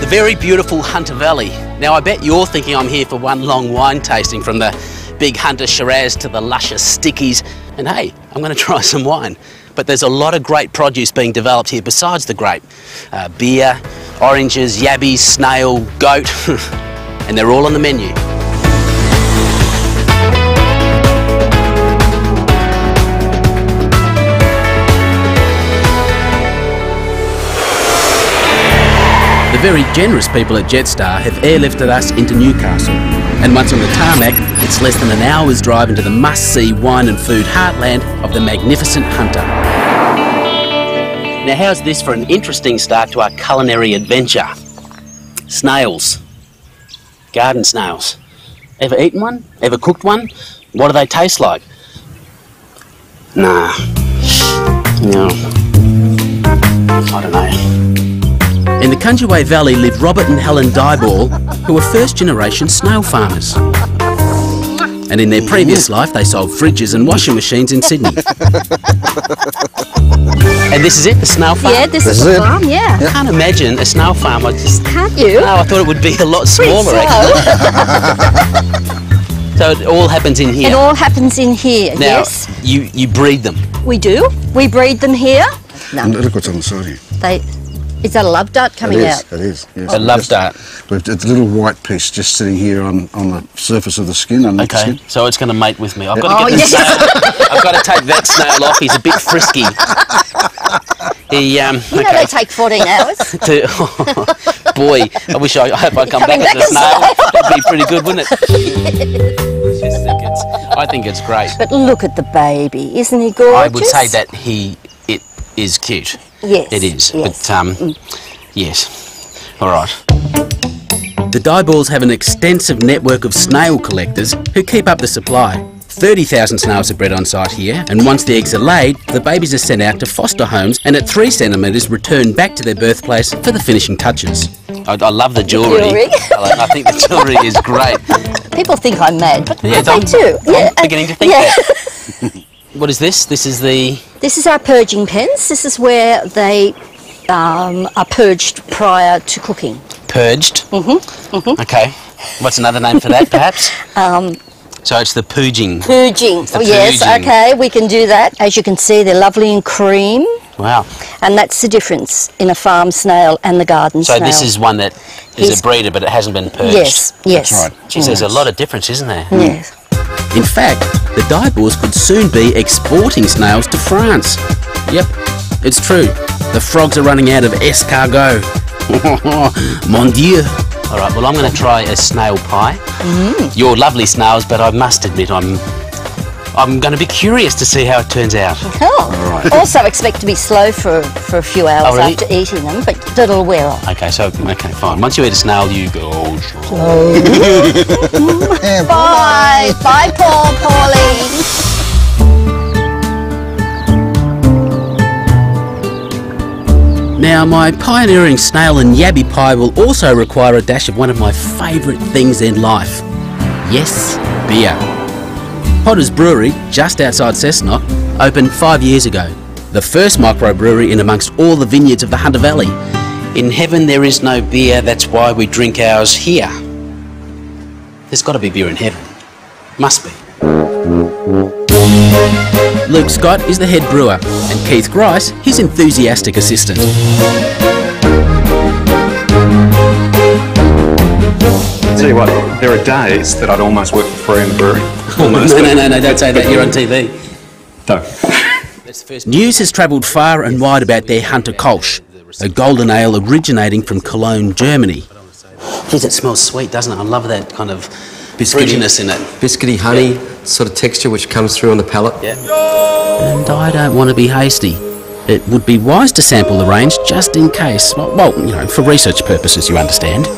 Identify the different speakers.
Speaker 1: very beautiful Hunter Valley. Now I bet you're thinking I'm here for one long wine tasting, from the big Hunter Shiraz to the luscious stickies, and hey, I'm going to try some wine. But there's a lot of great produce being developed here besides the grape. Beer, oranges, yabbies, snail, goat, and they're all on the menu. The very generous people at Jetstar have airlifted us into Newcastle, and once on the tarmac, it's less than an hour's drive into the must-see wine and food heartland of the magnificent Hunter. Now how's this for an interesting start to our culinary adventure? Snails. Garden snails. Ever eaten one? Ever cooked one? What do they taste like? Nah. No. I don't know. In the Cunjaway Valley live Robert and Helen Dyball, who were first-generation snail farmers. And in their previous life, they sold fridges and washing machines in Sydney. And this is it, the snail farm?
Speaker 2: Yeah, this is the farm, yeah.
Speaker 1: I can't imagine a snail farm.
Speaker 2: Can't you?
Speaker 1: No, I thought it would be a lot smaller, actually. So it all happens in here?
Speaker 2: It all happens in here,
Speaker 1: now,
Speaker 2: yes.
Speaker 1: You breed them?
Speaker 2: We do. We breed them here. No.
Speaker 3: And look what's on the side here.
Speaker 2: Is that a love dart coming out?
Speaker 3: It is, yes.
Speaker 1: A love dart.
Speaker 3: It's a little white piece just sitting here on the surface of the skin. The skin.
Speaker 1: So it's going to mate with me. I've got to get this snail. I've got to take that snail off. He's a bit frisky. He,
Speaker 2: they take 14 hours.
Speaker 1: Boy, I hope I come back as a snail. That'd be pretty good, wouldn't it? I think it's great.
Speaker 2: But look at the baby, isn't he gorgeous?
Speaker 1: I would say that it is cute.
Speaker 2: Yes.
Speaker 1: It is.
Speaker 2: Yes.
Speaker 1: But, yes. All right. The Dyballs have an extensive network of snail collectors who keep up the supply. 30,000 snails are bred on site here, and once the eggs are laid, the babies are sent out to foster homes and at 3 centimetres returned back to their birthplace for the finishing touches. I love the jewellery. I think the jewellery is great.
Speaker 2: People think I'm mad, but
Speaker 1: yeah,
Speaker 2: they do.
Speaker 1: I'm beginning to think that. What is this? This is our
Speaker 2: purging pens. This is where they are purged prior to cooking.
Speaker 1: Purged? Okay. What's another name for that, perhaps? So it's the pooging.
Speaker 2: Pooging. Yes, okay, we can do that. As you can see, they're lovely and cream.
Speaker 1: Wow.
Speaker 2: And that's the difference in a farm snail and the garden snail.
Speaker 1: So this is one that is a breeder, but it hasn't been purged.
Speaker 2: Yes, yes.
Speaker 1: That's right. Geez, there's a lot of difference, isn't there?
Speaker 2: Yes.
Speaker 1: In fact, the Dyballs could soon be exporting snails to France. Yep, it's true. The frogs are running out of escargot. Mon Dieu. All right, well, I'm going to try a snail pie. You're lovely snails, but I must admit I'm going to be curious to see how it turns out.
Speaker 2: Oh. All right. Also expect to be slow for a few hours after eating them, but it'll wear off.
Speaker 1: Okay, fine. Once you eat a snail, you go
Speaker 2: slow. Bye. Bye, Pauline.
Speaker 1: Now, my pioneering snail and yabby pie will also require a dash of one of my favourite things in life. Yes, beer. Potter's Brewery, just outside Cessnock, opened 5 years ago. The first microbrewery in amongst all the vineyards of the Hunter Valley. In heaven there is no beer, that's why we drink ours here. There's got to be beer in heaven. Must be. Luke Scott is the head brewer, and Keith Grice, his enthusiastic assistant.
Speaker 4: Tell you what, there are days that I'd almost work for free in the brewery. Almost.
Speaker 1: No, don't say that, you're on TV.
Speaker 4: No.
Speaker 1: News has travelled far and wide about their Hunter Kolsch, a golden ale originating from Cologne, Germany. Geez, it smells sweet, doesn't it? I love that kind of fruitiness in it.
Speaker 5: Biscuity honey sort of texture which comes through on the palate.
Speaker 1: Yeah. And I don't want to be hasty. It would be wise to sample the range just in case. Well, you know, for research purposes, you understand.